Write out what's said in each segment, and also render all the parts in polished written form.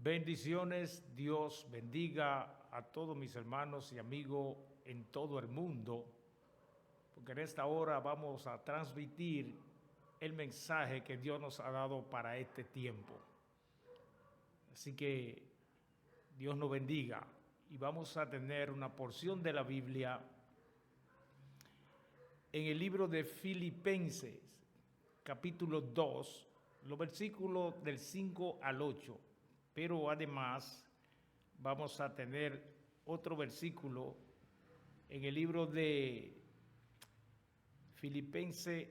Bendiciones, Dios bendiga a todos mis hermanos y amigos en todo el mundo, porque en esta hora vamos a transmitir el mensaje que Dios nos ha dado para este tiempo. Así que Dios nos bendiga y vamos a tener una porción de la Biblia en el libro de Filipenses, capítulo 2, los versículos del 5 al 8. Pero además vamos a tener otro versículo en el libro de Filipenses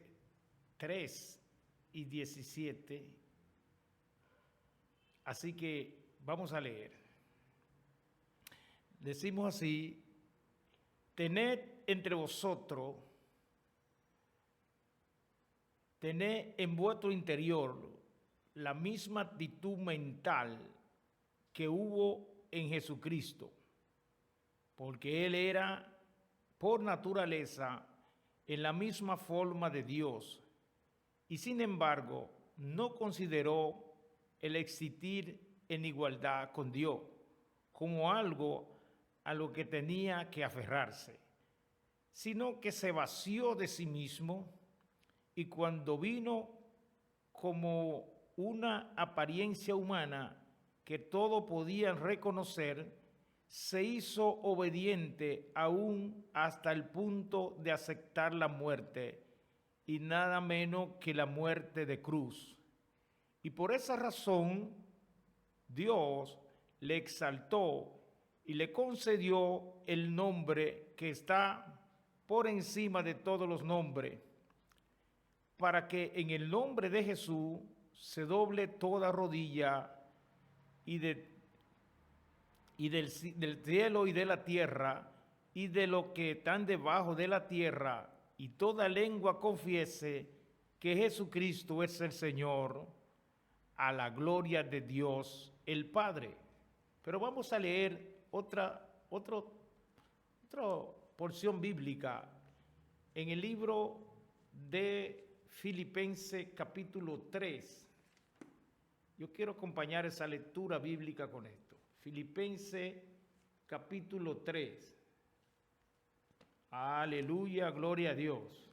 3 y 17. Así que vamos a leer. Decimos así: tened entre vosotros, tened en vuestro interior la misma actitud mental que hubo en Jesucristo, porque Él era por naturaleza en la misma forma de Dios, y sin embargo no consideró el existir en igualdad con Dios como algo a lo que tenía que aferrarse, sino que se vació de sí mismo, y cuando vino como una apariencia humana que todos podían reconocer, se hizo obediente aún hasta el punto de aceptar la muerte, y nada menos que la muerte de cruz. Y por esa razón Dios le exaltó y le concedió el nombre que está por encima de todos los nombres, para que en el nombre de Jesús se doble toda rodilla del cielo y de la tierra y de lo que están debajo de la tierra, y toda lengua confiese que Jesucristo es el Señor, a la gloria de Dios el Padre. Pero vamos a leer otra porción bíblica en el libro de Filipenses capítulo 3. Yo quiero acompañar esa lectura bíblica con esto. Filipenses capítulo 3. Aleluya, gloria a Dios.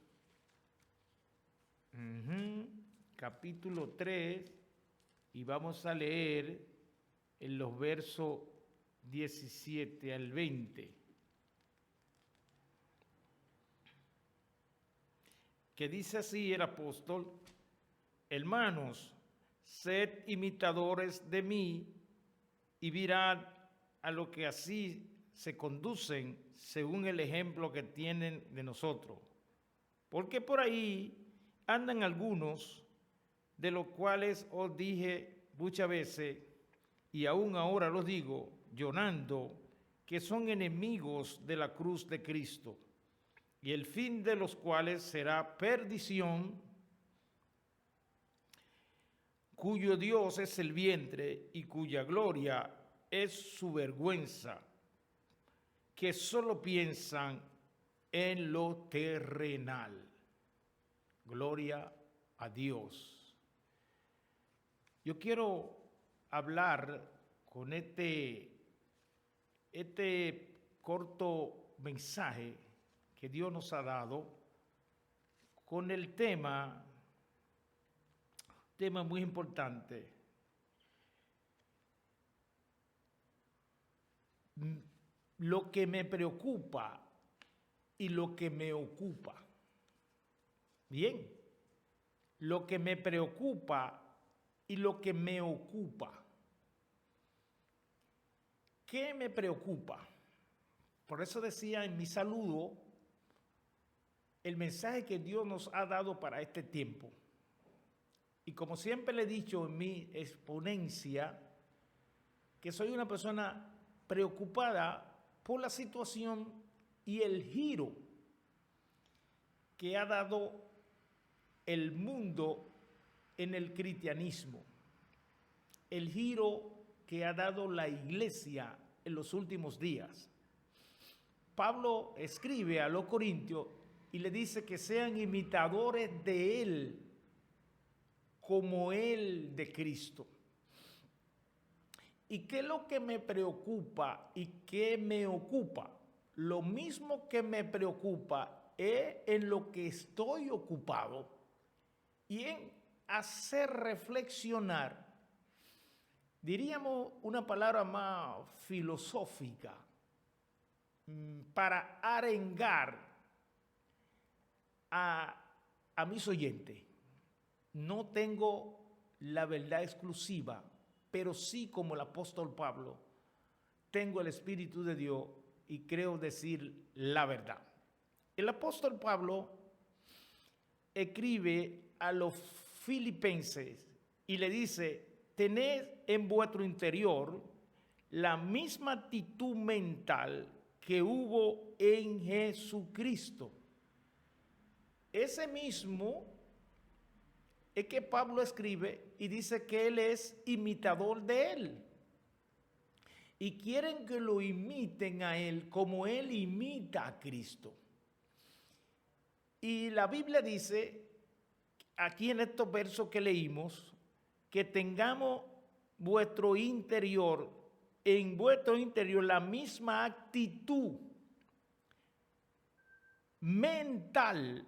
Capítulo 3, y vamos a leer en los versos 17 al 20. Que dice así el apóstol: hermanos, sed imitadores de mí y mirad a lo que así se conducen según el ejemplo que tienen de nosotros. Porque por ahí andan algunos, de los cuales os dije muchas veces, y aún ahora los digo, llorando, que son enemigos de la cruz de Cristo, y el fin de los cuales será perdición, cuyo Dios es el vientre y cuya gloria es su vergüenza, que solo piensan en lo terrenal. Gloria a Dios. Yo quiero hablar con este corto mensaje que Dios nos ha dado con el tema muy importante: lo que me preocupa y lo que me ocupa. Bien, lo que me preocupa y lo que me ocupa. ¿Qué me preocupa? Por eso decía en mi saludo el mensaje que Dios nos ha dado para este tiempo. Y como siempre le he dicho en mi exponencia, que soy una persona preocupada por la situación y el giro que ha dado el mundo en el cristianismo, el giro que ha dado la iglesia en los últimos días. Pablo escribe a los corintios y le dice que sean imitadores de él como él de Cristo. ¿Y qué es lo que me preocupa y qué me ocupa? Lo mismo que me preocupa es en lo que estoy ocupado y en hacer reflexionar, diríamos una palabra más filosófica, para arengar a mis oyentes. No tengo la verdad exclusiva, pero sí, como el apóstol Pablo, tengo el Espíritu de Dios y creo decir la verdad. El apóstol Pablo escribe a los filipenses y le dice: tened en vuestro interior la misma actitud mental que hubo en Jesucristo. Ese mismo es que Pablo escribe y dice que él es imitador de él. Y quieren que lo imiten a él como él imita a Cristo. Y la Biblia dice, aquí en estos versos que leímos, que tengamos en vuestro interior la misma actitud mental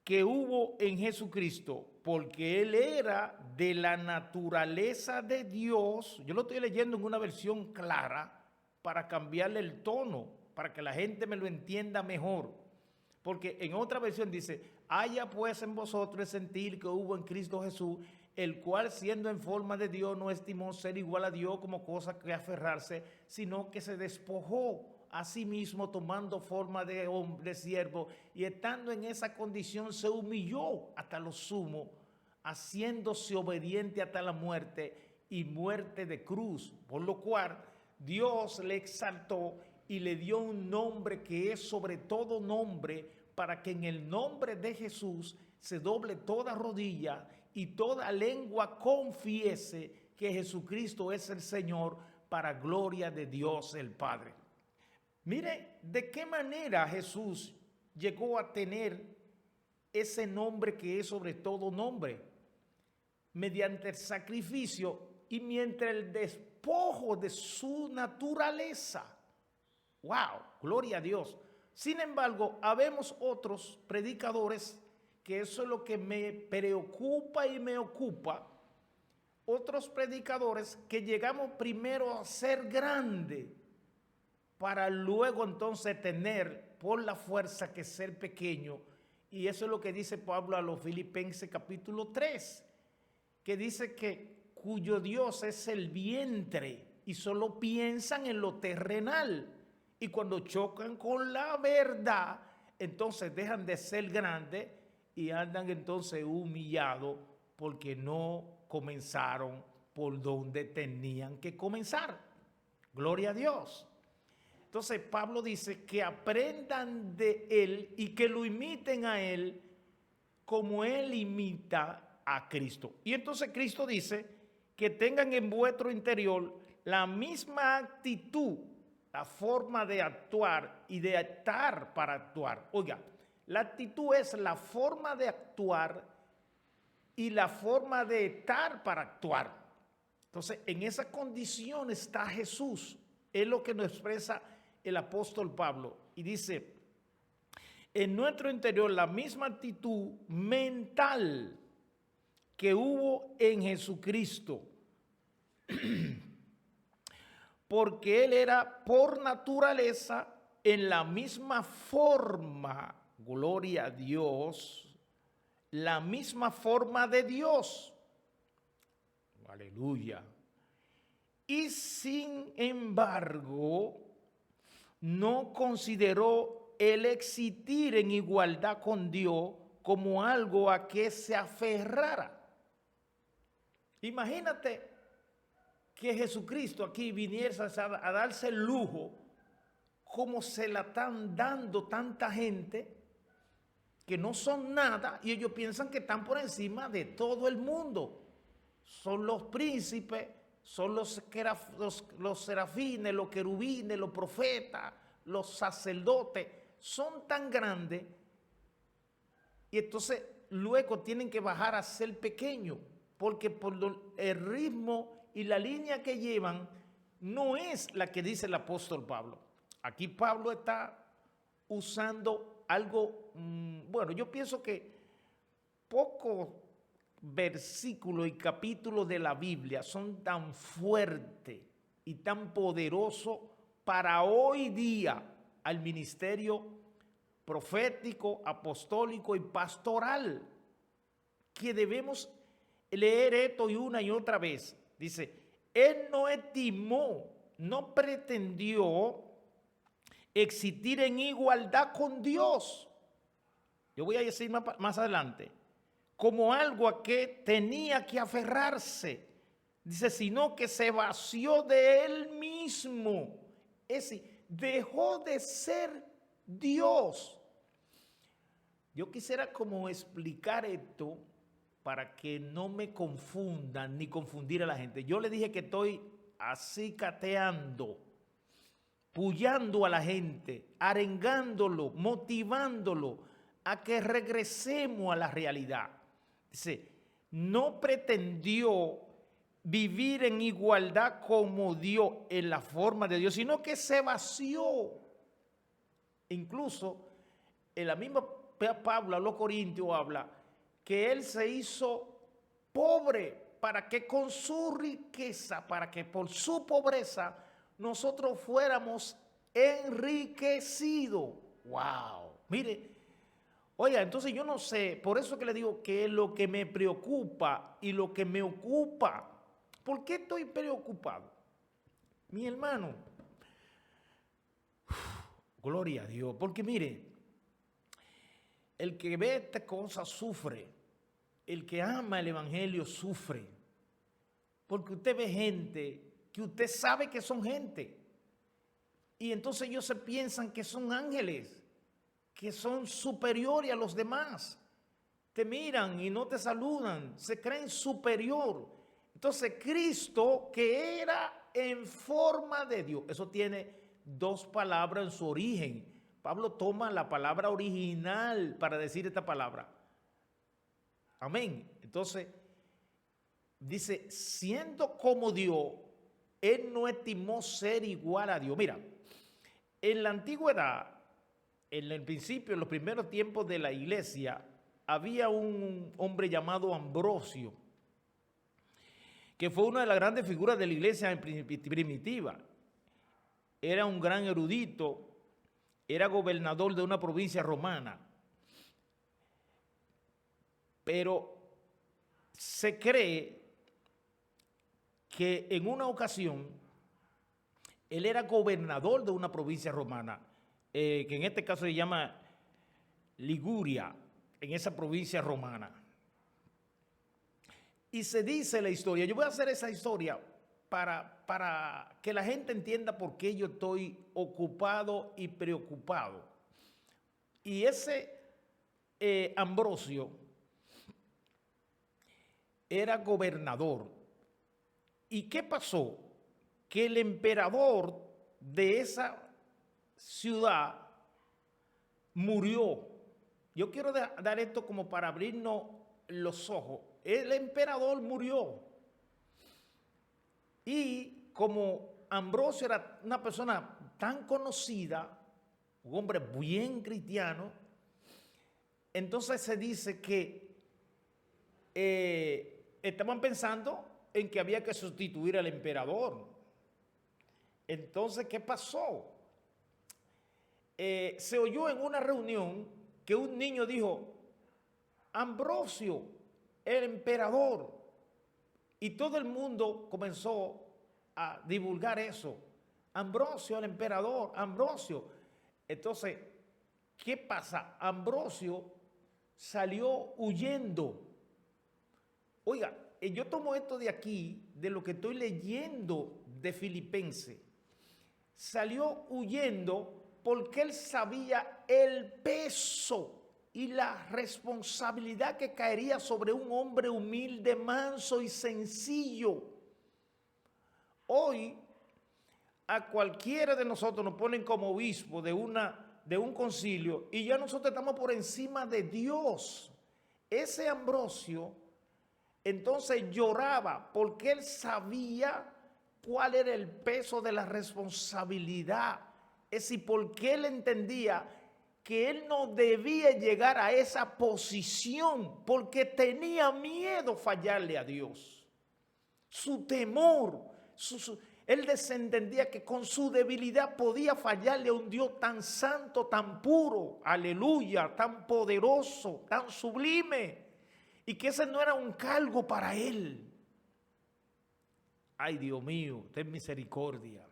que hubo en Jesucristo, porque él era de la naturaleza de Dios. Yo lo estoy leyendo en una versión clara para cambiarle el tono, para que la gente me lo entienda mejor. Porque en otra versión dice: haya pues en vosotros el sentir que hubo en Cristo Jesús, el cual siendo en forma de Dios no estimó ser igual a Dios como cosa que aferrarse, sino que se despojó a sí mismo, tomando forma de hombre, siervo, y estando en esa condición se humilló hasta lo sumo, haciéndose obediente hasta la muerte y muerte de cruz, por lo cual Dios le exaltó y le dio un nombre que es sobre todo nombre, para que en el nombre de Jesús se doble toda rodilla y toda lengua confiese que Jesucristo es el Señor, para gloria de Dios el Padre. Mire de qué manera Jesús llegó a tener ese nombre que es sobre todo nombre, mediante el sacrificio y mientras el despojo de su naturaleza. ¡Wow! Gloria a Dios. Sin embargo, habemos otros predicadores, que eso es lo que me preocupa y me ocupa, otros predicadores que llegamos primero a ser grande, para luego entonces tener por la fuerza que ser pequeño. Y eso es lo que dice Pablo a los Filipenses capítulo 3, que dice que cuyo Dios es el vientre y solo piensan en lo terrenal. Y cuando chocan con la verdad, entonces dejan de ser grandes y andan entonces humillados porque no comenzaron por donde tenían que comenzar. Gloria a Dios. Entonces Pablo dice que aprendan de él y que lo imiten a él como él imita a Cristo. Y entonces Cristo dice que tengan en vuestro interior la misma actitud, la forma de actuar y de estar para actuar. Oiga, la actitud es la forma de actuar y la forma de estar para actuar. Entonces, en esa condición está Jesús. Es lo que nos expresa el apóstol Pablo. Y dice: en nuestro interior la misma actitud mental que hubo en Jesucristo. Porque él era por naturaleza en la misma forma, gloria a Dios, la misma forma de Dios. Aleluya. Y sin embargo, no consideró el existir en igualdad con Dios como algo a que se aferrara. Imagínate que Jesucristo aquí viniese a darse el lujo, como se la están dando tanta gente que no son nada y ellos piensan que están por encima de todo el mundo. Son los príncipes, son los serafines, los querubines, los profetas, los sacerdotes. Son tan grandes y entonces luego tienen que bajar a ser pequeños, porque el ritmo y la línea que llevan no es la que dice el apóstol Pablo. Aquí Pablo está usando algo, bueno, yo pienso que pocos versículos y capítulos de la Biblia son tan fuertes y tan poderosos para hoy día al ministerio profético, apostólico y pastoral, que debemos leer esto y una y otra vez. Dice, él no estimó, no pretendió existir en igualdad con Dios. Yo voy a decir más adelante, como algo a que tenía que aferrarse. Dice, sino que se vació de él mismo. Es decir, dejó de ser Dios. Yo quisiera como explicar esto para que no me confundan ni confundir a la gente. Yo le dije que estoy así cateando, puyando a la gente, arengándolo, motivándolo a que regresemos a la realidad. Dice, no pretendió vivir en igualdad como Dios, en la forma de Dios, sino que se vació. Incluso en la misma Pablo a los Corintios habla que él se hizo pobre para que con su riqueza, para que por su pobreza nosotros fuéramos enriquecidos. ¡Wow! Mire, oiga, entonces yo no sé, por eso que le digo que es lo que me preocupa y lo que me ocupa. ¿Por qué estoy preocupado? Mi hermano, gloria a Dios, porque mire, el que ve esta cosa sufre, el que ama el evangelio sufre, porque usted ve gente que usted sabe que son gente, y entonces ellos se piensan que son ángeles, que son superiores a los demás, te miran y no te saludan, se creen superior. Entonces Cristo, que era en forma de Dios, eso tiene dos palabras en su origen. Pablo toma la palabra original para decir esta palabra. Amén. Entonces, dice, siendo como Dios, él no estimó ser igual a Dios. Mira, en la antigüedad, en el principio, en los primeros tiempos de la iglesia, había un hombre llamado Ambrosio, que fue una de las grandes figuras de la iglesia primitiva. Era un gran erudito, era gobernador de una provincia romana. Pero se cree que en una ocasión él era gobernador de una provincia romana, que en este caso se llama Liguria, en esa provincia romana. Y se dice la historia, yo voy a hacer esa historia para que la gente entienda por qué yo estoy ocupado y preocupado. Y ese Ambrosio era gobernador. ¿Y qué pasó? Que el emperador de esa ciudad murió. Yo quiero dar esto como para abrirnos los ojos. El emperador murió. Y como Ambrosio era una persona tan conocida, un hombre bien cristiano, entonces se dice que estaban pensando en que había que sustituir al emperador. Entonces, ¿qué pasó? Se oyó en una reunión que un niño dijo, Ambrosio, el emperador. Y todo el mundo comenzó a divulgar eso. Ambrosio, el emperador, Ambrosio. Entonces, ¿qué pasa? Ambrosio salió huyendo. Oiga, yo tomo esto de aquí, de lo que estoy leyendo de Filipenses. Salió huyendo porque él sabía el peso y la responsabilidad que caería sobre un hombre humilde, manso y sencillo. Hoy, a cualquiera de nosotros nos ponen como obispo de un concilio y ya nosotros estamos por encima de Dios. Ese Ambrosio entonces lloraba porque él sabía cuál era el peso de la responsabilidad. Es decir, porque él entendía que él no debía llegar a esa posición porque tenía miedo fallarle a Dios. Su temor, él desentendía que con su debilidad podía fallarle a un Dios tan santo, tan puro, aleluya, tan poderoso, tan sublime, y que ese no era un cargo para él. Ay, Dios mío, ten misericordia.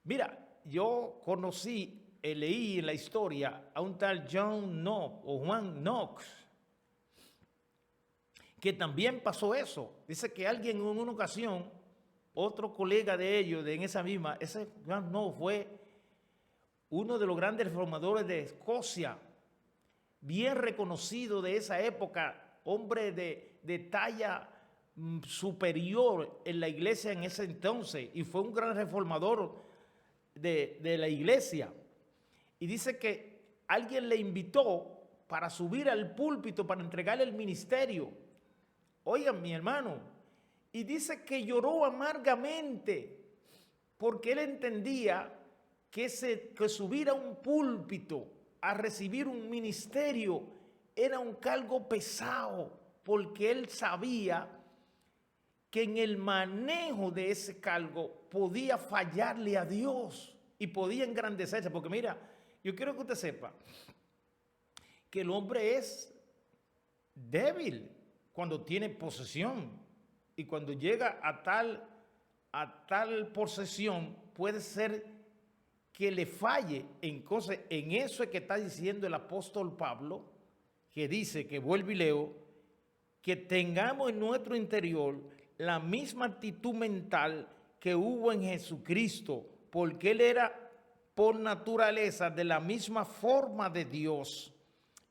Mira, yo leí en la historia a un tal John Knox o Juan Knox, que también pasó eso. Dice que alguien en una ocasión, otro colega de ellos, ese Juan Knox fue uno de los grandes reformadores de Escocia, bien reconocido de esa época, hombre de talla superior en la iglesia en ese entonces, y fue un gran reformador de la iglesia. Y dice que alguien le invitó para subir al púlpito para entregarle el ministerio. Oigan, mi hermano, y dice que lloró amargamente porque él entendía que subir a un púlpito a recibir un ministerio era un cargo pesado, porque él sabía que en el manejo de ese cargo podía fallarle a Dios y podía engrandecerse. Porque mira, yo quiero que usted sepa que el hombre es débil cuando tiene posesión, y cuando llega a tal posesión puede ser que le falle. Entonces, en eso es que está diciendo el apóstol Pablo, que dice, que vuelvo y leo, que tengamos en nuestro interior la misma actitud mental que hubo en Jesucristo, porque él era por naturaleza de la misma forma de Dios,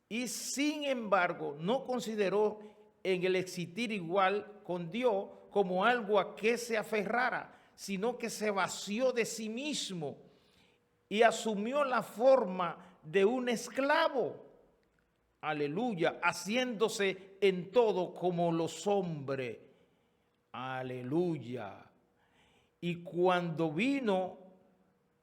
y sin embargo no consideró en el existir igual con Dios como algo a que se aferrara, sino que se vació de sí mismo y asumió la forma de un esclavo, aleluya, haciéndose en todo como los hombres, aleluya. Y cuando vino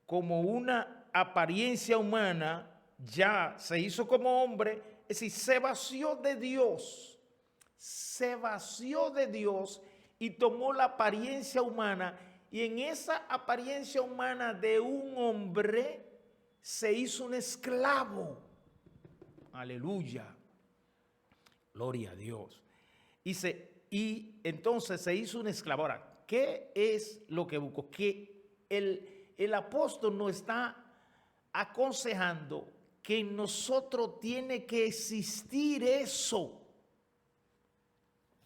como una apariencia humana, ya se hizo como hombre, es decir, se vació de Dios y tomó la apariencia humana, y en esa apariencia humana de un hombre se hizo un esclavo. Aleluya. Gloria a Dios. Y entonces se hizo un esclavo. Ahora, ¿qué es lo que buscó? Que el apóstol nos está aconsejando que en nosotros tiene que existir eso.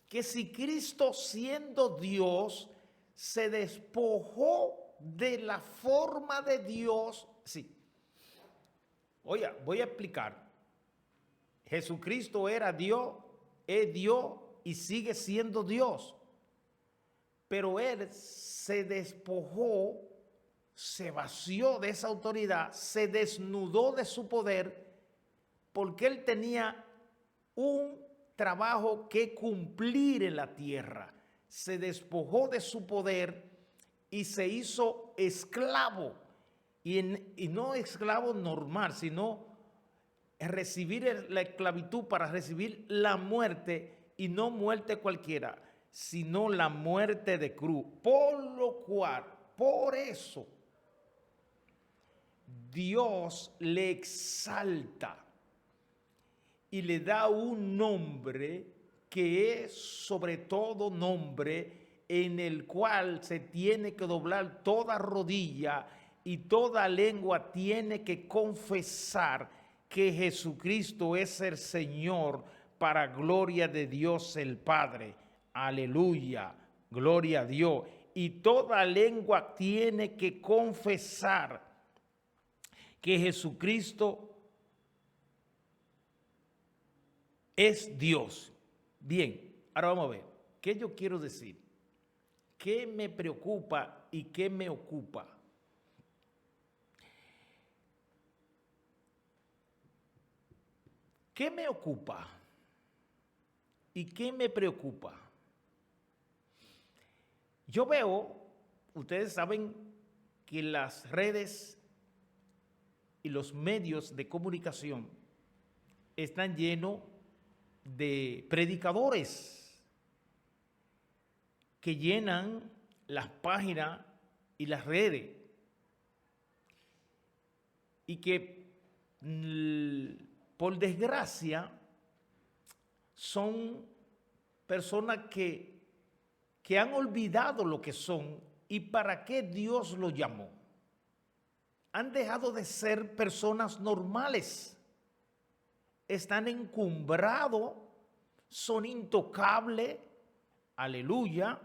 Que si Cristo, siendo Dios, se despojó de la forma de Dios. Sí. Oye, voy a explicar. Jesucristo era Dios, es Dios y sigue siendo Dios. Pero él se despojó, se vació de esa autoridad, se desnudó de su poder, porque él tenía un trabajo que cumplir en la tierra. Se despojó de su poder y se hizo esclavo, y no esclavo normal, sino recibir la esclavitud para recibir la muerte, y no muerte cualquiera, sino la muerte de cruz. Por lo cual, por eso, Dios le exalta y le da un nombre que es sobre todo nombre, en el cual se tiene que doblar toda rodilla y toda lengua tiene que confesar que Jesucristo es el Señor, para gloria de Dios el Padre. Aleluya, gloria a Dios. Y toda lengua tiene que confesar que Jesucristo es Dios. Bien, ahora vamos a ver, ¿qué yo quiero decir? ¿Qué me preocupa y qué me ocupa? ¿Qué me ocupa ¿Y qué me preocupa? Yo veo, ustedes saben que las redes y los medios de comunicación están llenos de predicadores que llenan las páginas y las redes y que por desgracia son personas que han olvidado lo que son y para qué Dios los llamó. Han dejado de ser personas normales. Están encumbrados, son intocables, aleluya,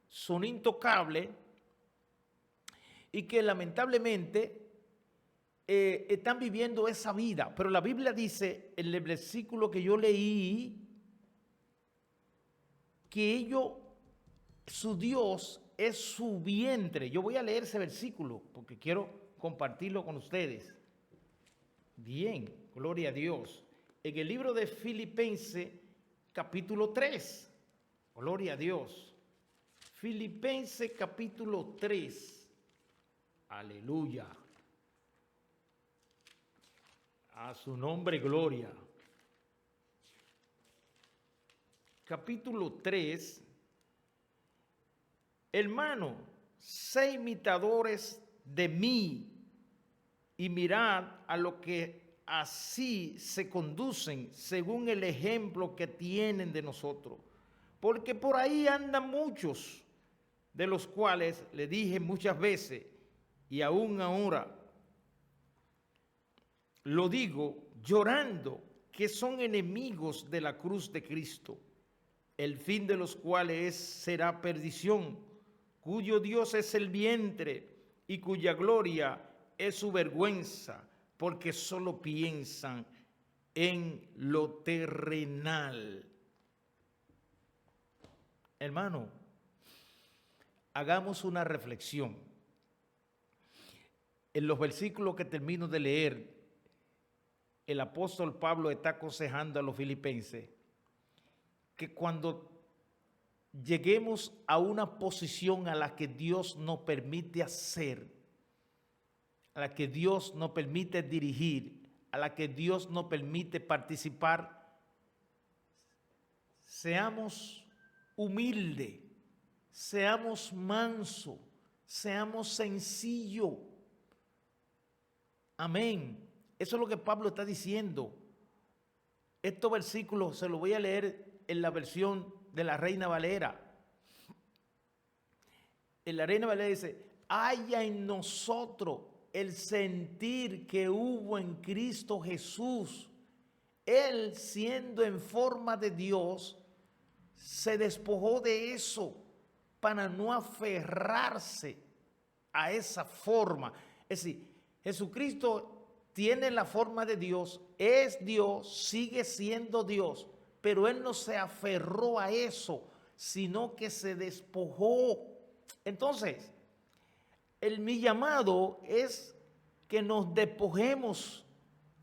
son intocables y que lamentablemente están viviendo esa vida. Pero la Biblia dice en el versículo que yo leí que ellos, su Dios es su vientre. Yo voy a leer ese versículo porque quiero compartirlo con ustedes. Bien, gloria a Dios. En el libro de Filipenses, capítulo 3. Gloria a Dios. Filipenses, capítulo 3. Aleluya. A su nombre, gloria. Capítulo 3. Hermano, sé imitadores de mí y mirad a lo que así se conducen según el ejemplo que tienen de nosotros. Porque por ahí andan muchos, de los cuales le dije muchas veces y aún ahora lo digo llorando, que son enemigos de la cruz de Cristo, el fin de los cuales será perdición, cuyo Dios es el vientre y cuya gloria es su vergüenza, porque solo piensan en lo terrenal. Hermano, hagamos una reflexión. En los versículos que termino de leer, el apóstol Pablo está aconsejando a los filipenses que cuando lleguemos a una posición a la que Dios nos permite hacer, a la que Dios nos permite dirigir, a la que Dios nos permite participar, seamos humildes, seamos mansos, seamos sencillos. Amén. Eso es lo que Pablo está diciendo. Estos versículos se los voy a leer en la versión de la Reina Valera. En la Reina Valera dice: haya en nosotros el sentir que hubo en Cristo Jesús. Él, siendo en forma de Dios, se despojó de eso para no aferrarse a esa forma. Es decir, Jesucristo tiene la forma de Dios, es Dios, sigue siendo Dios, pero Él no se aferró a eso, sino que se despojó. Entonces, mi llamado es que nos despojemos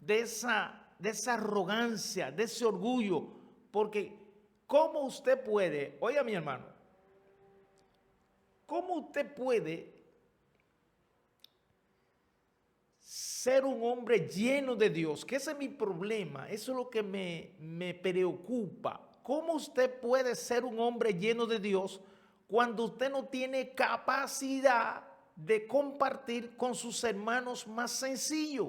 de esa arrogancia, de ese orgullo, porque ¿cómo usted puede, oiga mi hermano, cómo usted puede ser un hombre lleno de Dios? Que ese es mi problema, eso es lo que me preocupa. ¿Cómo usted puede ser un hombre lleno de Dios cuando usted no tiene capacidad de compartir con sus hermanos más sencillos?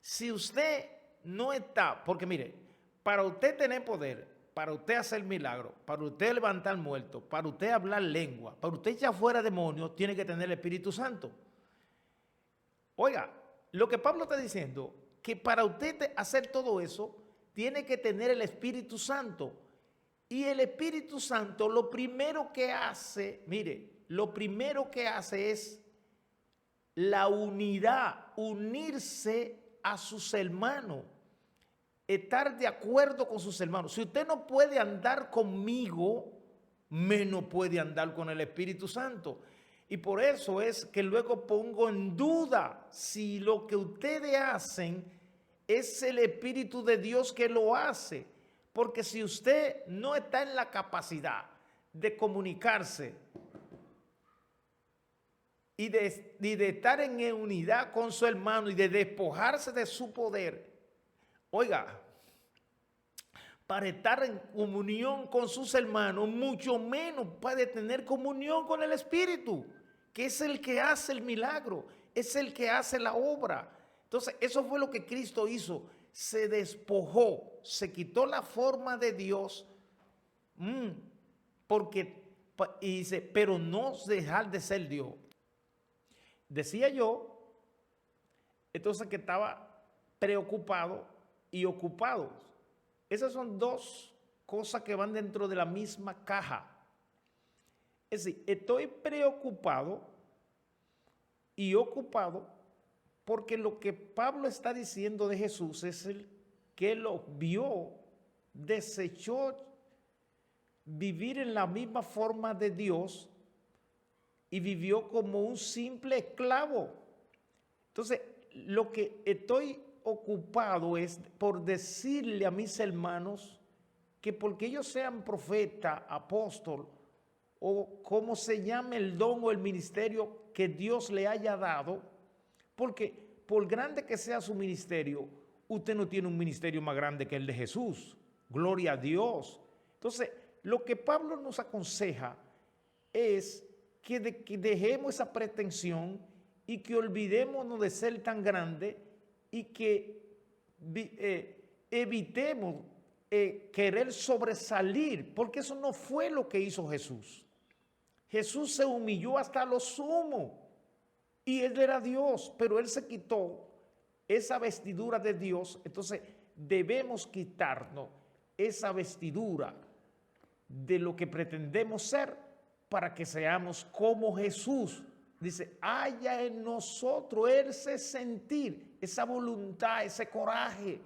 Si usted no está, porque mire, para usted tener poder, para usted hacer milagros, para usted levantar muertos, para usted hablar lengua, para usted echar fuera demonios, tiene que tener el Espíritu Santo. Oiga, lo que Pablo está diciendo, que para usted hacer todo eso, tiene que tener el Espíritu Santo. Y el Espíritu Santo lo primero que hace, mire, lo primero que hace es la unidad, unirse a sus hermanos, estar de acuerdo con sus hermanos. Si usted no puede andar conmigo, menos puede andar con el Espíritu Santo. Y por eso es que luego pongo en duda si lo que ustedes hacen es el Espíritu de Dios que lo hace. Porque si usted no está en la capacidad de comunicarse y de estar en unidad con su hermano y de despojarse de su poder, oiga, para estar en comunión con sus hermanos, mucho menos puede tener comunión con el Espíritu, que es el que hace el milagro, es el que hace la obra. Entonces, eso fue lo que Cristo hizo. Se despojó, se quitó la forma de Dios, y dice, pero no dejar de ser Dios. Decía yo, entonces, que estaba preocupado y ocupado. Esas son dos cosas que van dentro de la misma caja. Es decir, estoy preocupado y ocupado porque lo que Pablo está diciendo de Jesús es el que lo vio, desechó vivir en la misma forma de Dios y vivió como un simple esclavo. Entonces, lo que estoy ocupado es por decirle a mis hermanos que porque ellos sean profeta, apóstol o como se llame el don o el ministerio que Dios le haya dado, porque por grande que sea su ministerio, usted no tiene un ministerio más grande que el de Jesús. Gloria a Dios. Entonces, lo que Pablo nos aconseja es que dejemos esa pretensión y que olvidémonos de ser tan grande y que evitemos querer sobresalir, porque eso no fue lo que hizo Jesús. Jesús se humilló hasta lo sumo y él era Dios, pero él se quitó esa vestidura de Dios. Entonces debemos quitarnos esa vestidura de lo que pretendemos ser para que seamos como Jesús. Dice, haya en nosotros ese sentir, esa voluntad, ese coraje,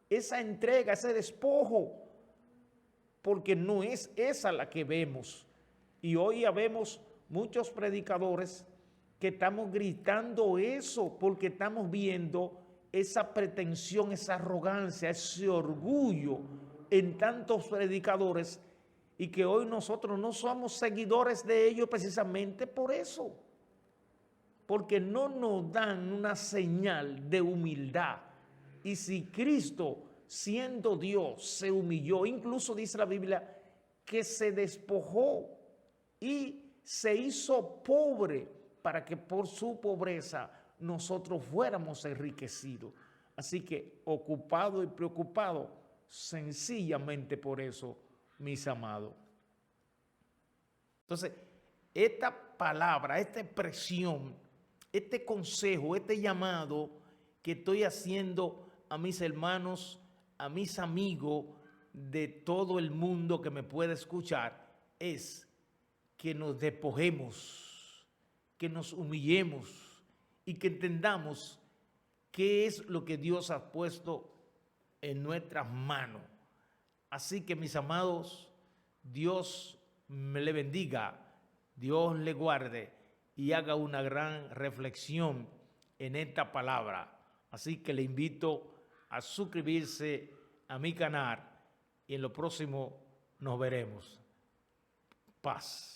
esa entrega, ese despojo, porque no es esa la que vemos. Y hoy ya vemos muchos predicadores que estamos gritando eso porque estamos viendo esa pretensión, esa arrogancia, ese orgullo en tantos predicadores y que hoy nosotros no somos seguidores de ellos precisamente por eso. Porque no nos dan una señal de humildad. Y si Cristo, siendo Dios, se humilló, incluso dice la Biblia que se despojó y se hizo pobre para que por su pobreza nosotros fuéramos enriquecidos. Así que ocupado y preocupado sencillamente por eso, mis amados. Entonces, esta palabra, esta expresión, este consejo, este llamado que estoy haciendo a mis hermanos, a mis amigos de todo el mundo que me pueda escuchar, es que nos despojemos, que nos humillemos y que entendamos qué es lo que Dios ha puesto en nuestras manos. Así que, mis amados, Dios me le bendiga, Dios le guarde y haga una gran reflexión en esta palabra. Así que le invito a suscribirse a mi canal y en lo próximo nos veremos. Paz.